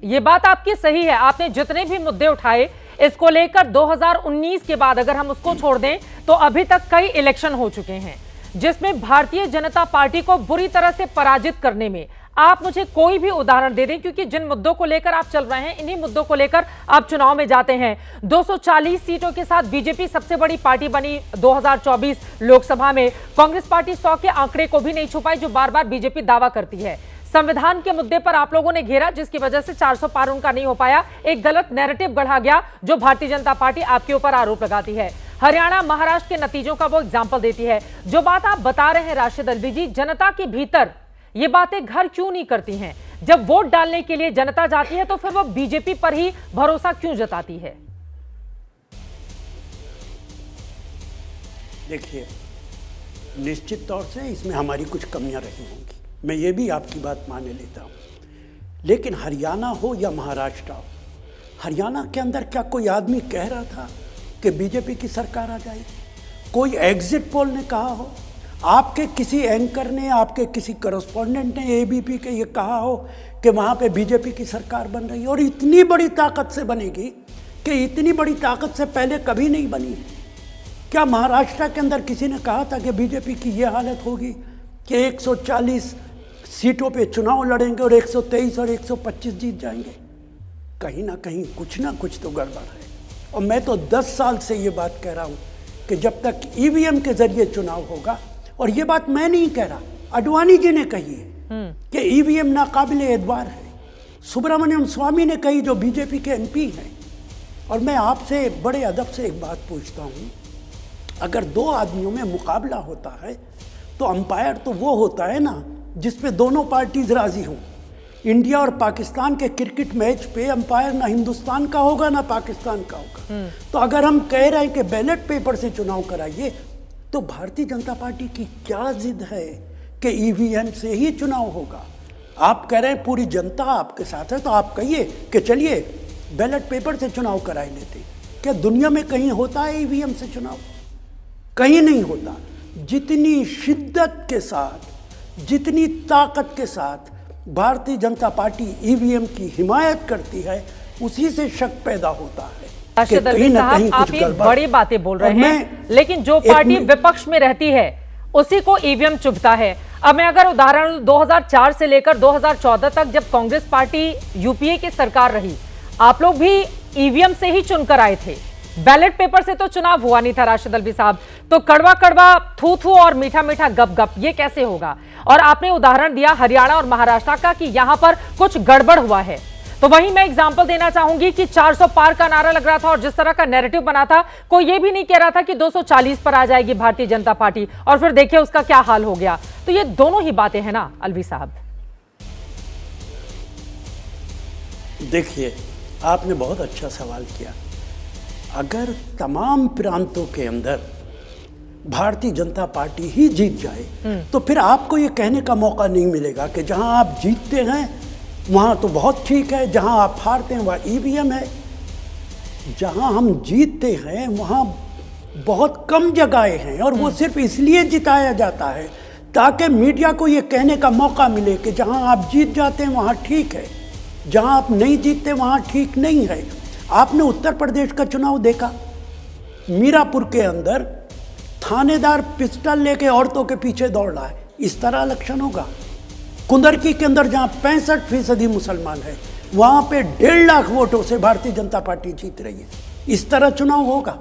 ये बात आपकी सही है। आपने जितने भी मुद्दे उठाए इसको लेकर 2019 के बाद अगर हम उसको छोड़ दें तो अभी तक कई इलेक्शन हो चुके हैं जिसमें भारतीय जनता पार्टी को बुरी तरह से पराजित करने में आप मुझे कोई भी उदाहरण दे दें, क्योंकि जिन मुद्दों को लेकर आप चल रहे हैं इन्हीं मुद्दों को लेकर आप चुनाव में जाते हैं। 240 सीटों के साथ बीजेपी सबसे बड़ी पार्टी बनी 2024 लोकसभा में। कांग्रेस पार्टी 100 के आंकड़े को भी नहीं छुपाई जो बार बार बीजेपी दावा करती है। संविधान के मुद्दे पर आप लोगों ने घेरा जिसकी वजह से 400 पार उनका नहीं हो पाया। एक गलत नैरेटिव गढ़ा गया जो भारतीय जनता पार्टी आपके ऊपर आरोप लगाती है। हरियाणा महाराष्ट्र के नतीजों का वो एग्जाम्पल देती है। जो बात आप बता रहे हैं राशिद अल्वी जी, जनता के भीतर ये बातें घर क्यों नहीं करती हैं? जब वोट डालने के लिए जनता जाती है तो फिर वो बीजेपी पर ही भरोसा क्यों जताती है? देखिए, निश्चित तौर से इसमें हमारी कुछ कमियां रही होंगी, मैं ये भी आपकी बात मान लेता हूँ। लेकिन हरियाणा हो या महाराष्ट्र हो, हरियाणा के अंदर क्या कोई आदमी कह रहा था कि बीजेपी की सरकार आ जाएगी? कोई एग्जिट पोल ने कहा हो? आपके किसी एंकर ने, आपके किसी करस्पॉन्डेंट ने एबीपी के ये कहा हो कि वहाँ पे बीजेपी की सरकार बन रही है और इतनी बड़ी ताकत से बनेगी कि इतनी बड़ी ताकत से पहले कभी नहीं बनी है? क्या महाराष्ट्र के अंदर किसी ने कहा था कि बीजेपी की ये हालत होगी कि 140 सीटों पे चुनाव लड़ेंगे और 123 और 125 जीत जाएंगे? कहीं ना कहीं कुछ ना कुछ तो गड़बड़ है। और मैं तो 10 साल से ये बात कह रहा हूँ कि जब तक ईवीएम के जरिए चुनाव होगा, और ये बात मैं नहीं कह रहा, आडवाणी जी ने कही है कि ईवीएम नाकाबिले एतबार है। सुब्रमण्यम स्वामी ने कही जो बीजेपी के एमपी हैं। और मैं आपसे बड़े अदब से एक बात पूछता हूँ, अगर दो आदमियों में मुकाबला होता है तो अंपायर तो वो होता है ना जिसपे दोनों पार्टीज राजी हों। इंडिया और पाकिस्तान के क्रिकेट मैच पे अंपायर ना हिंदुस्तान का होगा ना पाकिस्तान का होगा। तो अगर हम कह रहे हैं कि बैलेट पेपर से चुनाव कराइए, तो भारतीय जनता पार्टी की क्या जिद है कि ईवीएम से ही चुनाव होगा? आप कह रहे हैं पूरी जनता आपके साथ है, तो आप कहिए कि चलिए बैलेट पेपर से चुनाव कराई लेते। क्या दुनिया में कहीं होता है ईवीएम से चुनाव? कहीं नहीं होता। जितनी शिद्दत के साथ, जितनी ताकत के साथ भारतीय जनता पार्टी ईवीएम की हिमायत करती है, उसी से शक पैदा होता है। राशिद अल्वी साहब, आप ये बड़ी बातें बोल रहे हैं, लेकिन जो पार्टी विपक्ष में रहती है उसी को ईवीएम चुभता है। अब मैं अगर उदाहरण 2004 से लेकर 2014 तक जब कांग्रेस पार्टी यूपीए की सरकार रही, आप लोग भी ईवीएम से ही चुनकर आए थे। बैलेट पेपर से तो चुनाव हुआ नहीं था राशिद अल्वी साहब। तो कड़वा कड़वा थू थू और मीठा मीठा गप गप ये कैसे होगा? और आपने उदाहरण दिया हरियाणा और महाराष्ट्र का कि यहां पर कुछ गड़बड़ हुआ है। तो वहीं मैं एग्जांपल देना चाहूंगी कि 400 पार का नारा लग रहा था और जिस तरह का नैरेटिव बना था, कोई ये भी नहीं कह रहा था कि 240 पर आ जाएगी भारतीय जनता पार्टी, और फिर देखिए उसका क्या हाल हो गया। तो ये दोनों ही बातें हैं ना अल्वी साहब? देखिए, आपने बहुत अच्छा सवाल किया। अगर तमाम प्रांतों के अंदर भारतीय जनता पार्टी ही जीत जाए तो फिर आपको ये कहने का मौका नहीं मिलेगा कि जहां आप जीतते हैं वहाँ तो बहुत ठीक है, जहाँ आप हारते हैं वहाँ ईवीएम है। जहाँ हम जीतते हैं वहाँ बहुत कम जगहें हैं और वो सिर्फ इसलिए जिताया जाता है ताकि मीडिया को ये कहने का मौका मिले कि जहाँ आप जीत जाते हैं वहाँ ठीक है, जहाँ आप नहीं जीतते वहाँ ठीक नहीं है। आपने उत्तर प्रदेश का चुनाव देखा, मीरापुर के अंदर थानेदार पिस्टल लेके औरतों के पीछे दौड़ रहा है। इस तरह इलेक्शन होगा? कुंदरकी के अंदर जहां 65% मुसलमान है वहां पे 1.5 लाख वोटों से भारतीय जनता पार्टी जीत रही है। इस तरह चुनाव होगा?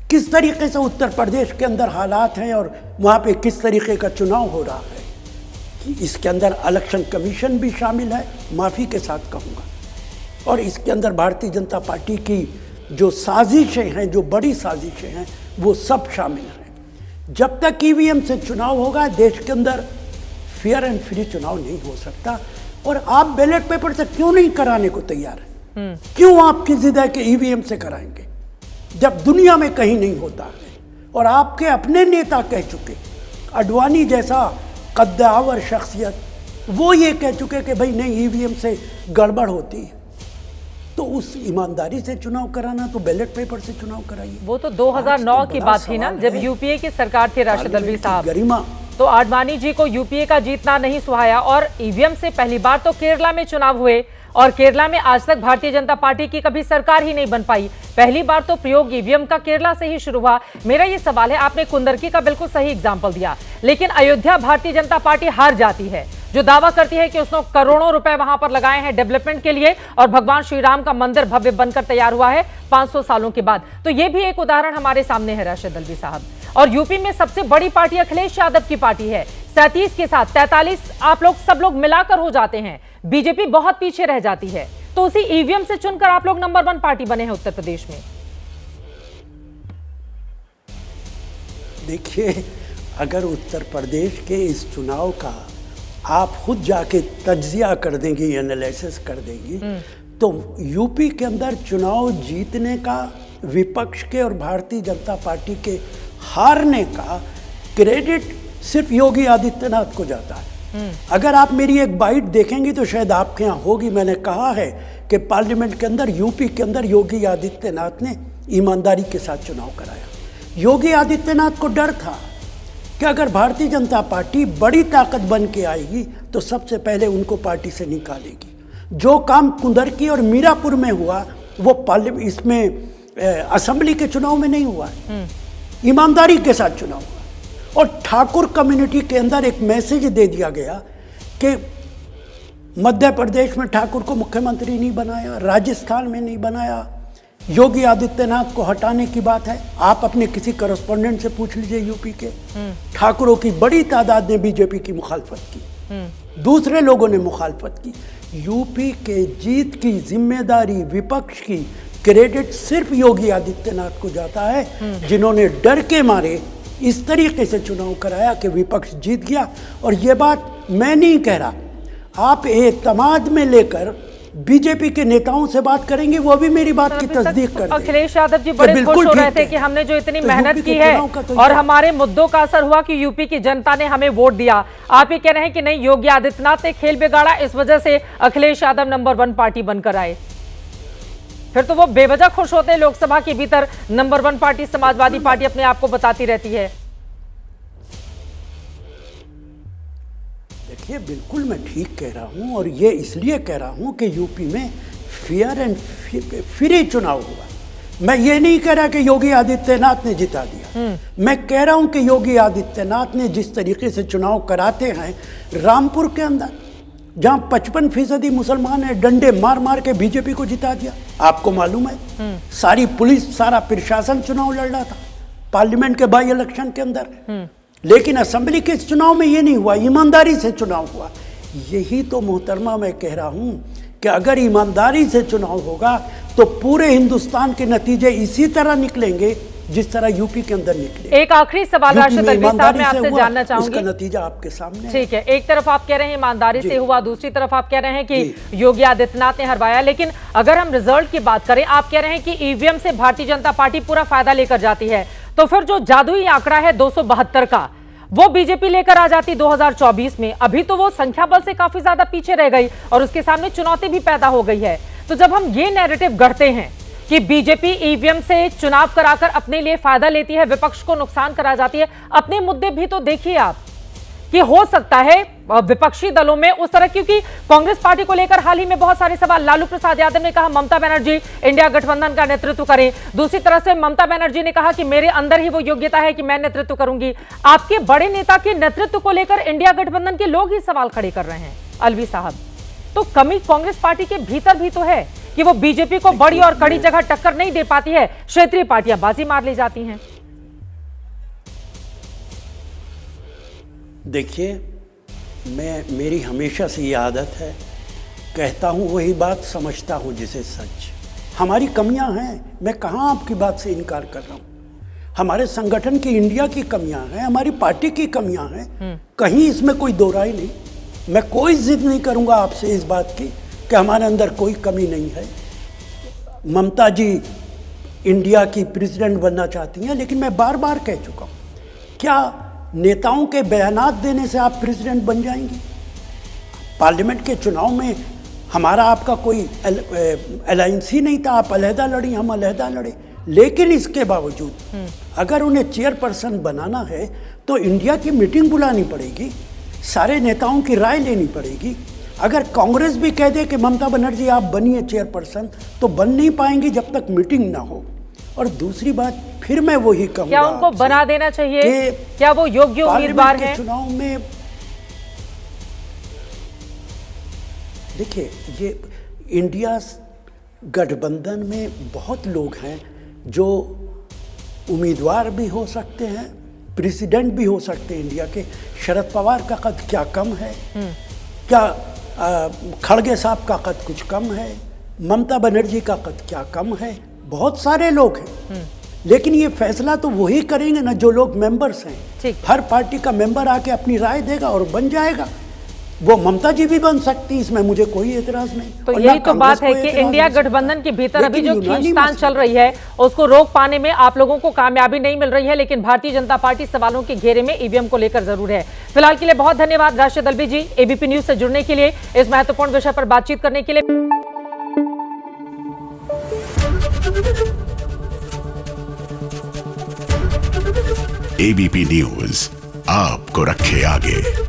किस तरीके से उत्तर प्रदेश के अंदर हालात हैं और वहां पे किस तरीके का चुनाव हो रहा है, इसके अंदर इलेक्शन कमीशन भी शामिल है, माफी के साथ कहूंगा। और इसके अंदर भारतीय जनता पार्टी की जो साजिशें हैं, जो बड़ी साजिशें हैं, वो सब शामिल हैं। जब तक ईवीएम से चुनाव होगा देश के अंदर फेयर एंड फ्री चुनाव नहीं हो सकता। और आप बैलेट पेपर से क्यों नहीं कराने को तैयार हैं? क्यों आपकी जिद है कि ईवीएम से कराएंगे जब दुनिया में कहीं नहीं होता है? और आपके अपने नेता कह चुके, आडवाणी जैसा कद्दावर शख्सियत, वो ये कह चुके कि भाई नहीं ईवीएम से गड़बड़ होती है। तो उस ईमानदारी से चुनाव कराना तो बैलेट पेपर से चुनाव कराइए। वो तो 2009 की बात थी ना, जब यूपीए की सरकार थी राशिद अल्वी साहब। गरिमा तो आडवाणी जी को यूपीए का जीतना नहीं सुहाया और ईवीएम से पहली बार तो केरला में चुनाव हुए और केरला में आज तक भारतीय जनता पार्टी की कभी सरकार ही नहीं बन पाई। पहली बार तो प्रयोग ईवीएम का केरला से ही शुरू हुआ। मेरा ये सवाल है, आपने कुंदरकी का बिल्कुल सही एग्जाम्पल दिया, लेकिन अयोध्या भारतीय जनता पार्टी हार जाती है, जो दावा करती है कि उसने करोड़ों रुपए वहां पर लगाए हैं डेवलपमेंट के लिए और भगवान श्री राम का मंदिर भव्य बनकर तैयार हुआ है 500 सालों के बाद। तो ये भी एक उदाहरण हमारे सामने है राशिद अल्वी साहब। और यूपी में सबसे बड़ी पार्टी अखिलेश यादव की पार्टी है, 37 के साथ 43 आप लोग सब लोग मिलाकर हो जाते हैं, बीजेपी बहुत पीछे रह जाती है। तो उसी ईवीएम से चुनकर आप लोग नंबर 1 पार्टी बने हैं उत्तर प्रदेश में। देखिए, अगर उत्तर प्रदेश के इस चुनाव का आप खुद जाके तज्जिया कर देंगी, एनालिसिस कर देंगी, तो यूपी के अंदर चुनाव जीतने का विपक्ष के और भारतीय जनता पार्टी के हारने का क्रेडिट सिर्फ योगी आदित्यनाथ को जाता है। अगर आप मेरी एक बाइट देखेंगी तो शायद आपके यहाँ होगी, मैंने कहा है कि पार्लियामेंट के अंदर यूपी के अंदर योगी आदित्यनाथ ने ईमानदारी के साथ चुनाव कराया। योगी आदित्यनाथ को डर था कि अगर भारतीय जनता पार्टी बड़ी ताकत बन के आएगी तो सबसे पहले उनको पार्टी से निकालेगी। जो काम कुंदरकी और मीरापुर में हुआ वो पार्लियामेंट इसमें असेंबली के चुनाव में नहीं हुआ है, ईमानदारी के साथ चुनाव हुआ। और ठाकुर कम्युनिटी के अंदर एक मैसेज दे दिया गया कि मध्य प्रदेश में ठाकुर को मुख्यमंत्री नहीं बनाया, राजस्थान में नहीं बनाया, योगी आदित्यनाथ को हटाने की बात है। आप अपने किसी करस्पॉन्डेंट से पूछ लीजिए यूपी के, ठाकुरों की बड़ी तादाद ने बीजेपी की मुखालफत की, दूसरे लोगों ने मुखालफत की। यूपी के जीत की जिम्मेदारी विपक्ष की क्रेडिट सिर्फ योगी आदित्यनाथ को जाता है, जिन्होंने डर के मारे इस तरीके से चुनाव कराया कि विपक्ष जीत गया। और ये बात मैं नहीं कह रहा, आप एतमाद में लेकर बीजेपी के नेताओं से बात करेंगे, वो भी मेरी बात की तस्दीक करते हैं। अखिलेश यादव जी बड़े खुश हो रहे थे कि हमने जो इतनी मेहनत की है और हमारे मुद्दों का असर हुआ कि यूपी की जनता ने हमें वोट दिया। आप ये कह रहे हैं कि नहीं, योगी आदित्यनाथ ने खेल बिगाड़ा, इस वजह से अखिलेश यादव नंबर 1 पार्टी बनकर आए। फिर तो वो बेवजह खुश होते हैं। लोकसभा के भीतर नंबर 1 पार्टी समाजवादी पार्टी अपने आप को बताती रहती है। देखिए, बिल्कुल मैं ठीक कह रहा हूं और ये इसलिए कह रहा हूं कि यूपी में फेयर एंड फ्री चुनाव हुआ। मैं ये नहीं कह रहा कि योगी आदित्यनाथ ने जिता दिया, मैं कह रहा हूं कि योगी आदित्यनाथ ने जिस तरीके से चुनाव कराते हैं, रामपुर के अंदर जहां 55% मुसलमान है, डंडे मार मार के बीजेपी को जिता दिया। आपको मालूम है, सारी पुलिस, सारा प्रशासन चुनाव लड़ रहा था पार्लियामेंट के बाई इलेक्शन के अंदर, लेकिन असेंबली के चुनाव में ये नहीं हुआ, ईमानदारी से चुनाव हुआ। यही तो मोहतरमा मैं कह रहा हूं कि अगर ईमानदारी से चुनाव होगा तो पूरे हिंदुस्तान के नतीजे इसी तरह निकलेंगे जिस तरह यूपी के अंदर निकले। एक आखिरी सवाल राशिद अल्वी साहब, मैं आपसे जानना चाहूंगी, उसका नतीजा आपके सामने। ठीक है, एक तरफ आप कह रहे हैं ईमानदारी से हुआ, दूसरी तरफ आप कह रहे हैं कि योगी आदित्यनाथ ने हरवाया, लेकिन अगर हम रिजल्ट की बात करें, आप कह रहे हैं कि ईवीएम से भारतीय जनता पार्टी पूरा फायदा लेकर जाती है, तो फिर जो जादुई आंकड़ा है 272 का, वो बीजेपी लेकर आ जाती 2024 में। अभी तो वो संख्या बल से काफी ज्यादा पीछे रह गई और उसके सामने चुनौती भी पैदा हो गई है। तो जब हम ये नैरेटिव गढ़ते हैं कि बीजेपी ईवीएम से चुनाव कराकर अपने लिए फायदा लेती है, विपक्ष को नुकसान करा जाती है, अपने मुद्दे भी तो देखिए आप कि हो सकता है विपक्षी दलों में उस तरह, क्योंकि कांग्रेस पार्टी को लेकर हाल ही में बहुत सारे सवाल, लालू प्रसाद यादव ने कहा ममता बनर्जी इंडिया गठबंधन का नेतृत्व करें, दूसरी तरफ से ममता बनर्जी ने कहा कि मेरे अंदर ही वो योग्यता है कि मैं नेतृत्व करूंगी। आपके बड़े नेता के नेतृत्व को लेकर इंडिया गठबंधन के लोग ही सवाल खड़े कर रहे हैं अल्वी साहब। तो कमी कांग्रेस पार्टी के भीतर भी तो है कि वो बीजेपी को बड़ी और कड़ी जगह टक्कर नहीं दे पाती है, क्षेत्रीय पार्टियां बाजी मार ले जाती हैं। देखिए, मेरी हमेशा से ये आदत है, कहता हूँ वही बात, समझता हूँ जिसे सच। हमारी कमियां हैं, मैं कहाँ आपकी बात से इनकार कर रहा हूँ। हमारे संगठन की, इंडिया की कमियां हैं, हमारी पार्टी की कमियां हैं, कहीं इसमें कोई दो राय नहीं। मैं कोई जिद नहीं करूँगा आपसे इस बात की कि हमारे अंदर कोई कमी नहीं है। ममता जी इंडिया की प्रेसिडेंट बनना चाहती हैं, लेकिन मैं बार बार कह चुका हूँ, क्या नेताओं के बयानात देने से आप प्रेसिडेंट बन जाएंगी? पार्लियामेंट के चुनाव में हमारा आपका कोई अलायंस ही नहीं था, आप अलहदा लड़ी, हम अलहदा लड़े, लेकिन इसके बावजूद अगर उन्हें चेयरपर्सन बनाना है तो इंडिया की मीटिंग बुलानी पड़ेगी, सारे नेताओं की राय लेनी पड़ेगी। अगर कांग्रेस भी कह दे कि ममता बनर्जी आप बनिए चेयरपर्सन, तो बन नहीं पाएंगी जब तक मीटिंग ना हो। और दूसरी बात फिर मैं वही कहूंगा, क्या उनको बना देना चाहिए? क्या वो योग्य उम्मीदवार हैं? चुनाव में देखिए, ये इंडिया गठबंधन में बहुत लोग हैं जो उम्मीदवार भी हो सकते हैं, प्रेसिडेंट भी हो सकते हैं इंडिया के। शरद पवार का कद क्या कम है? क्या खड़गे साहब का कद कुछ कम है? ममता बनर्जी का कद क्या कम है? बहुत सारे लोग हैं, लेकिन ये फैसला तो वही करेंगे ना जो लोग मेंबर्स हैं। हर पार्टी का मेंबर आके अपनी राय देगा और बन जाएगा। वो ममता जी भी बन सकती, इसमें मुझे कोई एतराज नहीं। तो यही तो बात है कि इंडिया गठबंधन के भीतर अभी जो खींचतान चल रही है उसको रोक पाने में आप लोगों को कामयाबी नहीं मिल रही है, लेकिन भारतीय जनता पार्टी सवालों के घेरे में ईवीएम को लेकर जरूर है। फिलहाल के लिए बहुत धन्यवाद राशिद अल्वी जी, एबीपी न्यूज से जुड़ने के लिए, इस महत्वपूर्ण विषय पर बातचीत करने के लिए। एबीपी न्यूज आपको रखे आगे।